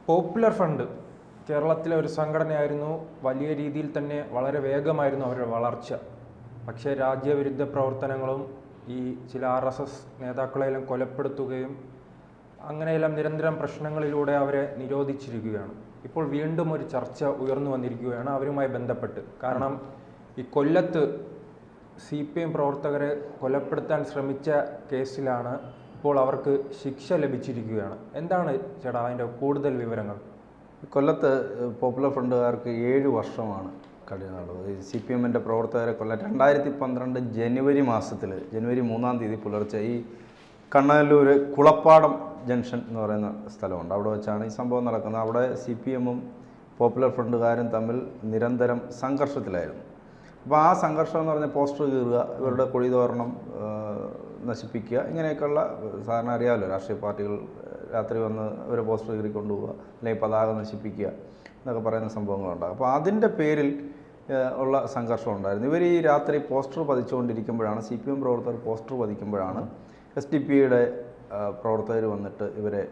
Popular front കേരളത്തിലെ ഒരു സംഘടനയായിരുന്നു. വലിയ രീതിയിൽ തന്നെ വളരെ വേഗമായിരുന്നു അവരുടെ വളർച്ച. പക്ഷേ രാജ്യവിരുദ്ധ പ്രവർത്തനങ്ങളും ഈ ചില RSS നേതാക്കളെല്ലാം കൊലപ്പെടുത്തുകയും അങ്ങനെയെല്ലാം നിരന്തരം പ്രശ്നങ്ങളിലൂടെ അവരെ നിരോധിച്ചിരിക്കുകയാണ്. ഇപ്പോൾ വീണ്ടും ഒരു ചർച്ച ഉയർന്നു വന്നിരിക്കുകയാണ് അവരുമായി ബന്ധപ്പെട്ട്. കാരണം ഈ കൊല്ലത്ത് CPM പ്രവർത്തകരെ കൊലപ്പെടുത്താൻ ശ്രമിച്ച കേസിലാണ് ഇപ്പോൾ അവർക്ക് ശിക്ഷ ലഭിച്ചിരിക്കുകയാണ്. എന്താണ് ചേട്ടാ അതിൻ്റെ കൂടുതൽ വിവരങ്ങൾ? കൊല്ലത്ത് പോപ്പുലർ ഫ്രണ്ടുകാർക്ക് 7 വർഷമാണ് കഴിയുന്നുള്ളത്. CPM പ്രവർത്തകരെ കൊല്ലം 2012 ജനുവരി മാസത്തിൽ ജനുവരി 3-ാം തീയതി പുലർച്ചെ ഈ കണ്ണനല്ലൂർ കുളപ്പാടം ജംഗ്ഷൻ എന്ന് പറയുന്ന സ്ഥലമുണ്ട്. അവിടെ വെച്ചാണ് ഈ സംഭവം നടക്കുന്നത്. അവിടെ CPM-ഉം പോപ്പുലർ ഫ്രണ്ടുകാരും തമ്മിൽ നിരന്തരം സംഘർഷത്തിലായിരുന്നു. അപ്പോൾ ആ സംഘർഷം എന്ന് പറഞ്ഞാൽ പോസ്റ്റർ കീറുക, ഇവരുടെ കൊടിതോരണം നശിപ്പിക്കുക, ഇങ്ങനെയൊക്കെയുള്ള സാധാരണ അറിയാമല്ലോ രാഷ്ട്രീയ പാർട്ടികൾ രാത്രി വന്ന് ഒരു പോസ്റ്റർ കീറി കൊണ്ടുപോവുക, അല്ലെങ്കിൽ പതാക നശിപ്പിക്കുക എന്നൊക്കെ പറയുന്ന സംഭവങ്ങളുണ്ടാകും. അപ്പോൾ അതിൻ്റെ പേരിൽ ഉള്ള സംഘർഷം ഉണ്ടായിരുന്നു. ഇവർ ഈ രാത്രി പോസ്റ്റർ പതിച്ചുകൊണ്ടിരിക്കുമ്പോഴാണ് CPM പ്രവർത്തകർ പോസ്റ്റർ പതിക്കുമ്പോഴാണ് SDP-യുടെ പ്രവർത്തകർ വന്നിട്ട് ഇവരെ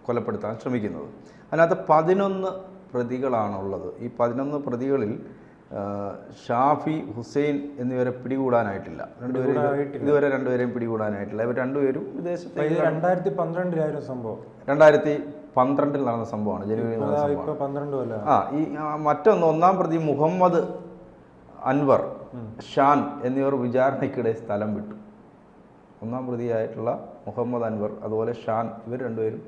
കൊലപ്പെടുത്താൻ ശ്രമിക്കുന്നത്. അതിനകത്ത് 11 പ്രതികളാണുള്ളത്. ഈ 11 പ്രതികളിൽ ഷാഫി, ഹുസൈൻ എന്നിവരെ പിടികൂടാനായിട്ടില്ല. ഇതുവരെ രണ്ടുപേരെയും പിടികൂടാനായിട്ടില്ല. ഇവർ രണ്ടുപേരും വിദേശത്ത് 2012 സംഭവം 2012 നടന്ന സംഭവമാണ്. ജനുവരി ഈ മറ്റൊന്ന് 1-ാം പ്രതി മുഹമ്മദ് അൻവർ, ഷാൻ എന്നിവർ വിചാരണയ്ക്കിടെ സ്ഥലം വിട്ടു. 1-ാം പ്രതിയായിട്ടുള്ള മുഹമ്മദ് അൻവർ അതുപോലെ ഷാൻ, ഇവർ രണ്ടുപേരും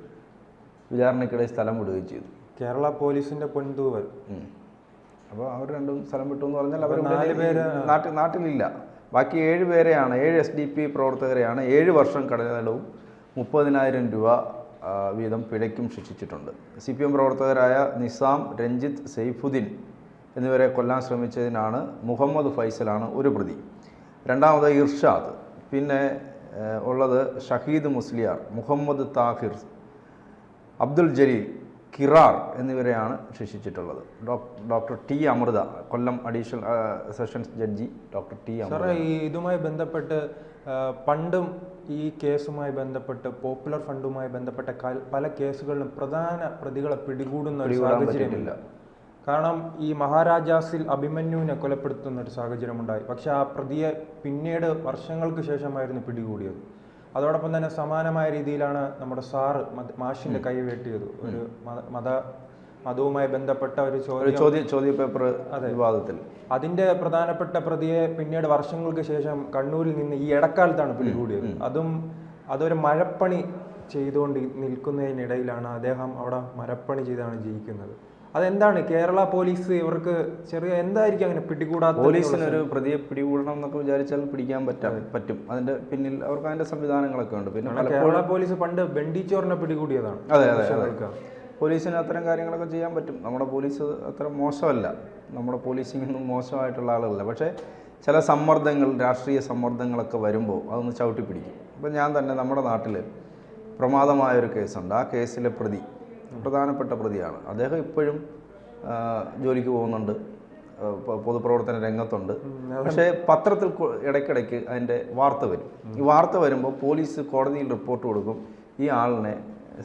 വിചാരണയ്ക്കിടെ സ്ഥലം വിടുകയും ചെയ്തു. കേരള പോലീസിന്റെ പൊൻതൂവൽ. അപ്പോൾ അവർ രണ്ടും സ്ഥലം വിട്ടു എന്ന് പറഞ്ഞാൽ അവർ നാട്ടിലില്ല. ബാക്കി 7 പേരെയാണ്, 7 SDP പ്രവർത്തകരെയാണ് 7 വർഷം കഠിനതടവും 30,000 രൂപ വീതം പിഴയ്ക്കും ശിക്ഷിച്ചിട്ടുണ്ട്. CPM പ്രവർത്തകരായ നിസാം, രഞ്ജിത്ത്, സെയ്ഫുദ്ദീൻ എന്നിവരെ കൊല്ലാൻ ശ്രമിച്ചതിനാണ് മുഹമ്മദ് ഫൈസലാണ് ഒരു പ്രതി. രണ്ടാമത് ഇർഷാദ്, പിന്നെ ഉള്ളത് ഷഹീദ് മുസ്ലിയാർ, മുഹമ്മദ് താഹിർ, അബ്ദുൽ ജലീൽ, കിറാർ എന്നിവരെയാണ് ശിക്ഷിച്ചിട്ടുള്ളത്. Doctor T Amrita, Kollam additional sessions judge doctor T Amrita. ഇതുമായി ബന്ധപ്പെട്ട് പണ്ടും ഈ കേസുമായി ബന്ധപ്പെട്ട് പോപ്പുലർ ഫ്രണ്ടുമായി ബന്ധപ്പെട്ട പല കേസുകളിലും പ്രധാന പ്രതികളെ പിടികൂടുന്ന ഒരു സാഹചര്യമില്ല. കാരണം ഈ മഹാരാജാസിൽ അഭിമന്യുവിനെ കൊലപ്പെടുത്തുന്ന ഒരു സാഹചര്യമുണ്ടായി. പക്ഷെ ആ പ്രതിയെ പിന്നീട് വർഷങ്ങൾക്ക് ശേഷമായിരുന്നു പിടികൂടിയത്. അതോടൊപ്പം തന്നെ സമാനമായ രീതിയിലാണ് നമ്മുടെ സാറ് മാഷിന്റെ കൈ വെട്ടിയത്. ഒരു മതവുമായി ബന്ധപ്പെട്ട ഒരു ചോദ്യ പേപ്പർ വിവാദത്തിൽ അതിന്റെ പ്രധാനപ്പെട്ട പ്രതിയെ പിന്നീട് വർഷങ്ങൾക്ക് ശേഷം കണ്ണൂരിൽ നിന്ന് ഈ ഇടക്കാലത്താണ് പിടികൂടിയത്. അതൊരു മരപ്പണി ചെയ്തുകൊണ്ട് നിൽക്കുന്നതിനിടയിലാണ് അദ്ദേഹം അവിടെ മരപ്പണി ചെയ്താണ് ജീവിക്കുന്നത്. അതെന്താണ് കേരള പോലീസ് ഇവർക്ക് എന്തായിരിക്കും അങ്ങനെ പിടികൂടാത്ത? പോലീസിനൊരു പ്രതിയെ പിടികൂടണം എന്നൊക്കെ വിചാരിച്ചാൽ പിടിക്കാൻ പറ്റും. അതിന്റെ പിന്നിൽ അവർക്ക് അതിന്റെ സംവിധാനങ്ങളൊക്കെ ഉണ്ട്. പിന്നെ കേരള പോലീസ് പണ്ട് ബെണ്ടിച്ചോറിനെ പിടികൂടിയതാണ്. അതെ. പോലീസിന് അത്തരം കാര്യങ്ങളൊക്കെ ചെയ്യാൻ പറ്റും. നമ്മുടെ പോലീസ് അത്ര മോശമല്ല, നമ്മുടെ പോലീസിങ്ങൊന്നും മോശമായിട്ടുള്ള ആളുകളല്ല. പക്ഷേ ചില സമ്മർദ്ദങ്ങൾ, രാഷ്ട്രീയ സമ്മർദ്ദങ്ങളൊക്കെ വരുമ്പോൾ അതൊന്ന് ചവിട്ടി പിടിക്കും. ഇപ്പം ഞാൻ തന്നെ നമ്മുടെ നാട്ടിൽ പ്രമാദമായൊരു കേസുണ്ട്. ആ കേസിലെ പ്രധാനപ്പെട്ട പ്രതിയാണ്. അദ്ദേഹം ഇപ്പോഴും ജോലിക്ക് പോകുന്നുണ്ട്, പൊതുപ്രവർത്തന രംഗത്തുണ്ട്. പക്ഷേ പത്രത്തിൽ ഇടയ്ക്കിടയ്ക്ക് അതിൻ്റെ വാർത്ത വരും. ഈ വാർത്ത വരുമ്പോൾ പോലീസ് കോടതിയിൽ റിപ്പോർട്ട് കൊടുക്കും, ഈ ആളിനെ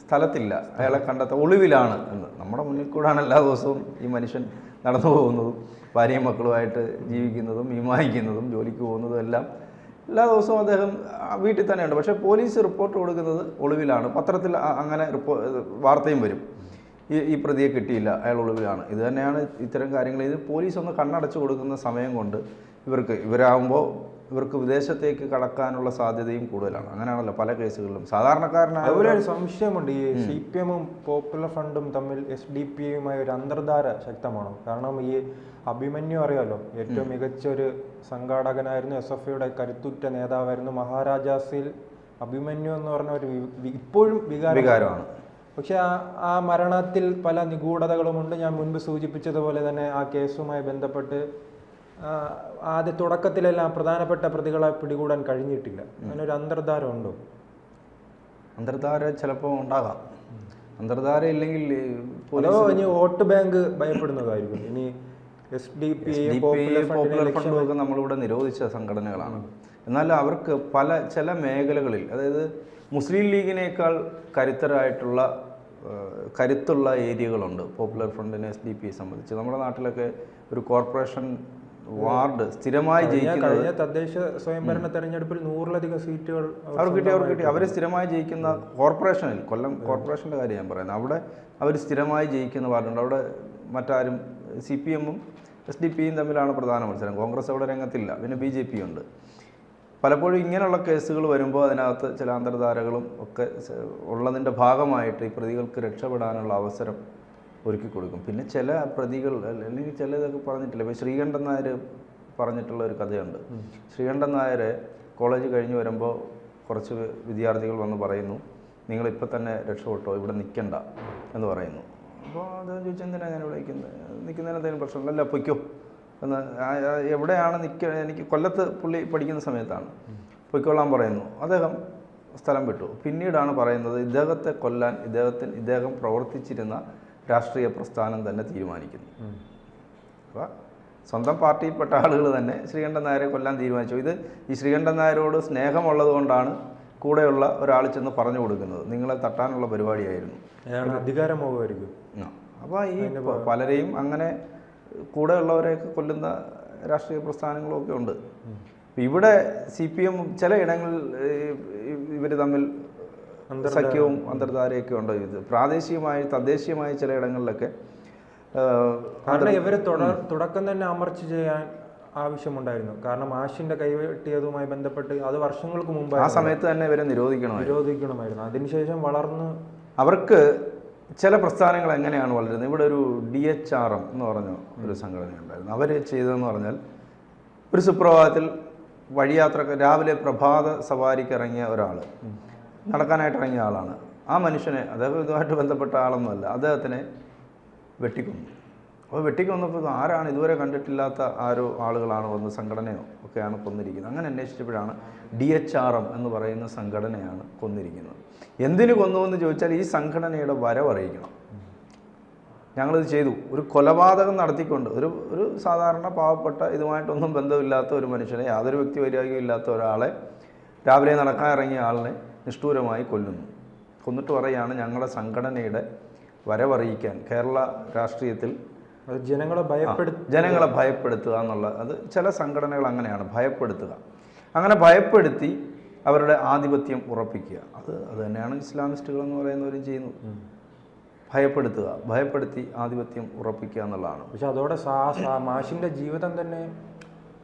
സ്ഥലത്തില്ല, അയാളെ ഒളിവിലാണ് എന്ന്. നമ്മുടെ മുന്നിൽ കൂടാണ് എല്ലാ ദിവസവും ഈ മനുഷ്യൻ നടന്നു പോകുന്നതും ഭാര്യയും മക്കളുമായിട്ട് ജീവിക്കുന്നതും വിമാനിക്കുന്നതും ജോലിക്ക് പോകുന്നതും എല്ലാം എല്ലാ ദിവസവും അദ്ദേഹം വീട്ടിൽ തന്നെയുണ്ട്. പക്ഷേ പോലീസ് റിപ്പോർട്ട് കൊടുക്കുന്നത് ഒളിവിലാണ്. പത്രത്തിൽ അങ്ങനെ വാർത്തയും വരും, ഈ പ്രതിയെ കിട്ടിയില്ല, അയാൾ ഒളിവിലാണ്. ഇത് തന്നെയാണ് ഇത്തരം കാര്യങ്ങൾ. ഇത് പോലീസ് ഒന്ന് കണ്ണടച്ചു കൊടുക്കുന്ന സമയം കൊണ്ട് ഇവരാകുമ്പോൾ ഇവർക്ക് വിദേശത്തേക്ക് കടക്കാനുള്ള സാധ്യതയും കൂടുതലാണ്. അങ്ങനെയാണല്ലോ പല കേസുകളിലും സാധാരണക്കാരനായ. അതുപോലെ ഒരു സംശയമുണ്ട്, ഈ CPM-ഉം പോപ്പുലർ ഫ്രണ്ടും തമ്മിൽ SDP-യുമായി ഒരു അന്തർധാര ശക്തമാണോ? കാരണം ഈ അഭിമന്യു അറിയാലോ, ഏറ്റവും മികച്ച ഒരു സംഘാടകനായിരുന്നു, SFIയുടെ കരുത്തുറ്റ നേതാവായിരുന്നു. മഹാരാജാസിൽ അഭിമന്യു എന്ന് പറഞ്ഞ ഒരു ഇപ്പോഴും വികാരമാണ്. പക്ഷെ ആ മരണത്തിൽ പല നിഗൂഢതകളുമുണ്ട്. ഞാൻ മുൻപ് സൂചിപ്പിച്ചതുപോലെ തന്നെ ആ കേസുമായി ബന്ധപ്പെട്ട് ആദ്യ തുടക്കത്തിലെല്ലാം പ്രധാനപ്പെട്ട പ്രതികളെ പിടികൂടാൻ കഴിഞ്ഞിട്ടില്ല. അതിനൊരു അന്തർധാര ഉണ്ടോ? അന്തർധാര ചിലപ്പോൾ ഉണ്ടാകാം. അന്തർധാര ഇല്ലെങ്കിൽ ഇനി വോട്ട് ബാങ്ക് ഭയപ്പെടുന്നതായിരിക്കും. ഇനി പോപ്പുലർ ഫ്രണ്ടുമൊക്കെ നമ്മളിവിടെ നിരോധിച്ച സംഘടനകളാണ്. എന്നാൽ അവർക്ക് ചില മേഖലകളിൽ, അതായത് മുസ്ലിം ലീഗിനേക്കാൾ കരുത്തരായിട്ടുള്ള കരുത്തുള്ള ഏരിയകളുണ്ട് പോപ്പുലർ ഫ്രണ്ടിനെ SDP സംബന്ധിച്ച്. നമ്മുടെ നാട്ടിലൊക്കെ ഒരു കോർപ്പറേഷൻ വാർഡ് സ്ഥിരമായി ജയിക്കുന്നത്, കഴിഞ്ഞ തദ്ദേശ സ്വയംഭരണ തെരഞ്ഞെടുപ്പിൽ 100-ലധികം സീറ്റുകൾ അവർ കിട്ടി. അവർ സ്ഥിരമായി ജയിക്കുന്ന കോർപ്പറേഷനിൽ, കൊല്ലം കോർപ്പറേഷൻ്റെ കാര്യം ഞാൻ പറയുന്നത്, അവിടെ അവർ സ്ഥിരമായി ജയിക്കുന്ന വാർഡുണ്ട്. അവിടെ മറ്റാരും CPM-ഉം SDP-യും തമ്മിലാണ് പ്രധാന മത്സരം. കോൺഗ്രസ് അവിടെ രംഗത്തില്ല, പിന്നെ BJP ഉണ്ട്. പലപ്പോഴും ഇങ്ങനെയുള്ള കേസുകൾ വരുമ്പോൾ അതിനകത്ത് ചില അന്തർധാരകളും ഒക്കെ ഉള്ളതിൻ്റെ ഭാഗമായിട്ട് ഈ പ്രതികൾക്ക് രക്ഷപ്പെടാനുള്ള അവസരം ഒരുക്കി കൊടുക്കും. പിന്നെ ചില പ്രതികൾ അല്ലെങ്കിൽ ചില ഇതൊക്കെ പറഞ്ഞിട്ടില്ല. ഇപ്പോൾ ശ്രീകണ്ഠൻ നായർ പറഞ്ഞിട്ടുള്ള ഒരു കഥയുണ്ട്. ശ്രീകണ്ഠൻ നായർ കോളേജ് കഴിഞ്ഞ് വരുമ്പോൾ കുറച്ച് വിദ്യാർത്ഥികൾ വന്ന് പറയുന്നു, നിങ്ങളിപ്പോൾ തന്നെ രക്ഷപ്പെട്ടോ, ഇവിടെ നിൽക്കണ്ട എന്ന് പറയുന്നു. അപ്പോൾ അത് ചോദിച്ചാൽ എന്തിനാണ് ഞാൻ ഇവിടെ നിൽക്കുന്നതിന് എന്തെങ്കിലും പ്രശ്നമില്ല, അല്ല പൊയ്ക്കോ എന്ന്. എവിടെയാണ് എനിക്ക് കൊല്ലത്ത് പുള്ളി പഠിക്കുന്ന സമയത്താണ്, പൊയ്ക്കൊള്ളാൻ പറയുന്നു. അദ്ദേഹം സ്ഥലം വിട്ടു. പിന്നീടാണ് പറയുന്നത് ഇദ്ദേഹത്തെ കൊല്ലാൻ ഇദ്ദേഹം പ്രവർത്തിച്ചിരുന്ന രാഷ്ട്രീയ പ്രസ്ഥാനം തന്നെ തീരുമാനിക്കുന്നു. അപ്പോൾ സ്വന്തം പാർട്ടിയിൽപ്പെട്ട ആളുകൾ തന്നെ ശ്രീകണ്ഠൻ നായരെ കൊല്ലാൻ തീരുമാനിച്ചു. ഈ ശ്രീകണ്ഠൻ നായരോട് സ്നേഹമുള്ളത് കൊണ്ടാണ് കൂടെയുള്ള ഒരാൾ ചെന്ന് പറഞ്ഞു കൊടുക്കുന്നത്, നിങ്ങളെ തട്ടാനുള്ള പരിപാടിയായിരുന്നു, അധികാരമോഹമായിരിക്കും. അപ്പോൾ ഈ പലരെയും അങ്ങനെ കൂടെയുള്ളവരെയൊക്കെ കൊല്ലുന്ന രാഷ്ട്രീയ പ്രസ്ഥാനങ്ങളൊക്കെ ഉണ്ട്. ഇവിടെ CPM ചില ഇടങ്ങളിൽ ഇവർ തമ്മിൽ സഖ്യവും അന്തർധാരയൊക്കെ ഉണ്ട്. ഇത് പ്രാദേശികമായി തദ്ദേശീയമായി ചില ഇടങ്ങളിലൊക്കെ ഇവരെ തുടക്കം തന്നെ അമർച്ച ചെയ്യാൻ ആവശ്യമുണ്ടായിരുന്നു. കാരണം ആഷിന്റെ കൈവെട്ടിയതുമായി ബന്ധപ്പെട്ട് അത് വർഷങ്ങൾക്ക് മുമ്പ് ആ സമയത്ത് തന്നെ ഇവരെ നിരോധിക്കണമായിരുന്നു. അതിനുശേഷം വളർന്ന് അവർക്ക് ചില പ്രസ്ഥാനങ്ങൾ എങ്ങനെയാണ് വളരുന്നത്. ഇവിടെ ഒരു DHRM എന്ന് പറഞ്ഞ ഒരു സംഘടന ഉണ്ടായിരുന്നു. അവർ ചെയ്തതെന്ന് പറഞ്ഞാൽ, ഒരു സുപ്രഭാതത്തിൽ വഴിയാത്ര രാവിലെ പ്രഭാത സവാരിക്ക് ഇറങ്ങിയ ഒരാൾ, നടക്കാനായിട്ട് ഇറങ്ങിയ ആളാണ്. ആ മനുഷ്യനെ, അദ്ദേഹം ഇതുമായിട്ട് ബന്ധപ്പെട്ട ആളൊന്നുമല്ല, അദ്ദേഹത്തിനെ വെട്ടിക്കൊന്നു. അപ്പോൾ വെട്ടിക്കൊന്നപ്പോൾ ആരാണ്, ഇതുവരെ കണ്ടിട്ടില്ലാത്ത ആളുകളാണ് വന്ന്, സംഘടനയോ ഒക്കെയാണ് കൊന്നിരിക്കുന്നത്. അങ്ങനെ അന്വേഷിച്ചപ്പോഴാണ് DHRM എന്ന് പറയുന്ന സംഘടനയാണ് കൊന്നിരിക്കുന്നത്. എന്തിനു കൊന്നു എന്ന് ചോദിച്ചാൽ ഈ സംഘടനയുടെ വരവറിയിക്കണം, ഞങ്ങളിത് ചെയ്തു. ഒരു കൊലപാതകം നടത്തിക്കൊണ്ട് ഒരു സാധാരണ പാവപ്പെട്ട ഇതുമായിട്ടൊന്നും ബന്ധമില്ലാത്ത ഒരു മനുഷ്യനെ, യാതൊരു വ്യക്തി വൈരാഗ്യം ഇല്ലാത്ത ഒരാളെ, രാവിലെ നടക്കാൻ ഇറങ്ങിയ ആളിനെ നിഷ്ഠൂരമായി കൊല്ലുന്നു. കൊന്നിട്ട് പറയുകയാണ് ഞങ്ങളുടെ സംഘടനയുടെ വരവറിയിക്കാൻ കേരള രാഷ്ട്രീയത്തിൽ ജനങ്ങളെ ഭയപ്പെടുത്തുക എന്നുള്ള, അത് ചില സംഘടനകൾ അങ്ങനെയാണ്, ഭയപ്പെടുത്തുക. അങ്ങനെ ഭയപ്പെടുത്തി അവരുടെ ആധിപത്യം ഉറപ്പിക്കുക. അത് തന്നെയാണ് ഇസ്ലാമിസ്റ്റുകൾ എന്ന് പറയുന്നവരും ചെയ്യുന്നത്. ഭയപ്പെടുത്തി ആധിപത്യം ഉറപ്പിക്കുക എന്നുള്ളതാണ്. പക്ഷെ അതോടെ മാഷിന്റെ ജീവിതം തന്നെ,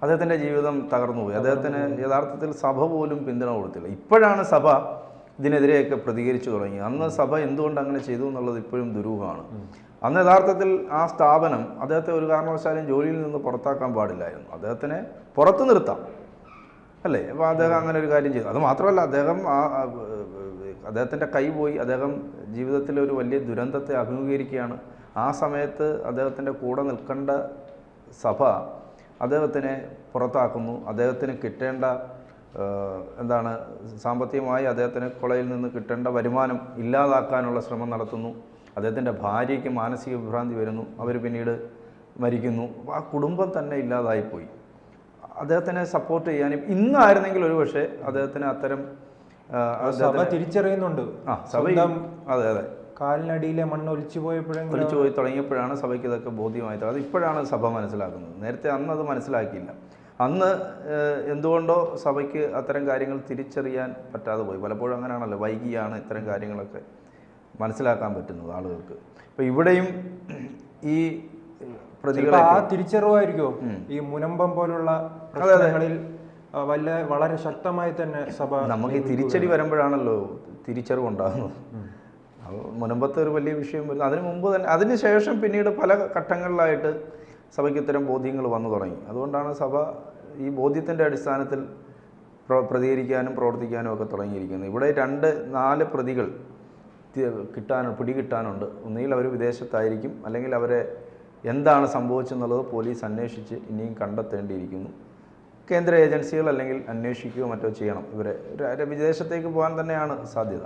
അദ്ദേഹത്തിൻ്റെ ജീവിതം തകർന്നുപോയി. അദ്ദേഹത്തിന് യഥാർത്ഥത്തിൽ സഭ പോലും പിന്തുണ കൊടുത്തില്ല. ഇപ്പോഴാണ് സഭ ഇതിനെതിരെയൊക്കെ പ്രതികരിച്ചു തുടങ്ങി. അന്ന് സഭ എന്തുകൊണ്ട് അങ്ങനെ ചെയ്തു എന്നുള്ളത് ഇപ്പോഴും ദുരൂഹമാണ്. അന്ന് യഥാർത്ഥത്തിൽ ആ സ്ഥാപനം അദ്ദേഹത്തെ ഒരു കാരണവശാലും ജോലിയിൽ നിന്ന് പുറത്താക്കാൻ പാടില്ലായിരുന്നു. അദ്ദേഹത്തിനെ പുറത്തു നിർത്താം, അല്ലേ? അപ്പോൾ അദ്ദേഹം അങ്ങനെ ഒരു കാര്യം ചെയ്തു. അത് മാത്രമല്ല, അദ്ദേഹത്തിൻ്റെ കൈ പോയി. അദ്ദേഹം ജീവിതത്തിൽ ഒരു വലിയ ദുരന്തത്തെ അഭിമുഖീകരിക്കുകയാണ്. ആ സമയത്ത് അദ്ദേഹത്തിൻ്റെ കൂടെ നിൽക്കേണ്ട സഭ അദ്ദേഹത്തിനെ പുറത്താക്കുന്നു. അദ്ദേഹത്തിന് കിട്ടേണ്ട സാമ്പത്തികമായി അദ്ദേഹത്തിന് കോളേജിൽ നിന്ന് കിട്ടേണ്ട വരുമാനം ഇല്ലാതാക്കാനുള്ള ശ്രമം നടത്തുന്നു. അദ്ദേഹത്തിൻ്റെ ഭാര്യയ്ക്ക് മാനസിക വിഭ്രാന്തി വരുന്നു. അവർ പിന്നീട് മരിക്കുന്നു. ആ കുടുംബം തന്നെ ഇല്ലാതായിപ്പോയി. അദ്ദേഹത്തിനെ സപ്പോർട്ട് ചെയ്യാനും ഇന്നായിരുന്നെങ്കിൽ ഒരു പക്ഷേ അദ്ദേഹത്തിന് അത്തരം സഭ തിരിച്ചറിയുന്നുണ്ട്. സഭ അതെ കാലിനടിയിലെ മണ്ണ് ഒലിച്ചു പോയി തുടങ്ങിയപ്പോഴാണ് സഭയ്ക്ക് ഇതൊക്കെ ബോധ്യമായത്. അത് ഇപ്പോഴാണ് സഭ മനസ്സിലാക്കുന്നത്. നേരത്തെ അന്ന് അത് മനസ്സിലാക്കിയില്ല. അന്ന് എന്തുകൊണ്ടോ സഭയ്ക്ക് അത്തരം കാര്യങ്ങൾ തിരിച്ചറിയാൻ പറ്റാതെ പോയി. പലപ്പോഴും അങ്ങനെയാണല്ലോ, വൈകിയാണ് ഇത്തരം കാര്യങ്ങളൊക്കെ മനസ്സിലാക്കാൻ പറ്റുന്നത് ആളുകൾക്ക്. അപ്പോൾ ഇവിടെയും ഈ പ്രതികളെ തിരിച്ചറിവായിരിക്കും ഈ മുനമ്പം പോലുള്ള പ്രശ്നങ്ങളിൽ വളരെ ശക്തമായി തന്നെ സഭ, നമുക്ക് ഈ തിരിച്ചടി വരുമ്പോഴാണല്ലോ തിരിച്ചറിവുണ്ടാകുന്നത്. മുനമ്പത്തെ ഒരു വലിയ വിഷയം വരുന്നത് അതിന് മുമ്പ് തന്നെ. അതിനുശേഷം പിന്നീട് പല ഘട്ടങ്ങളിലായിട്ട് സഭയ്ക്ക് ഇത്തരം ബോധ്യങ്ങൾ വന്നു തുടങ്ങി. അതുകൊണ്ടാണ് സഭ ഈ ബോധ്യത്തിൻ്റെ അടിസ്ഥാനത്തിൽ പ്രതികരിക്കാനും പ്രവർത്തിക്കാനും ഒക്കെ തുടങ്ങിയിരിക്കുന്നത്. ഇവിടെ 4 പ്രതികൾ പിടികിട്ടാനുണ്ട്. ഒന്നുകിൽ അവർ വിദേശത്തായിരിക്കും, അല്ലെങ്കിൽ അവരെ എന്താണ് സംഭവിച്ചെന്നുള്ളത് പോലീസ് അന്വേഷിച്ച് ഇനിയും കണ്ടെത്തേണ്ടിയിരിക്കുന്നു. കേന്ദ്ര ഏജൻസികൾ അല്ലെങ്കിൽ അന്വേഷിക്കുകയോ മറ്റോ ചെയ്യണം. ഇവരെ വിദേശത്തേക്ക് പോകാൻ തന്നെയാണ് സാധ്യത.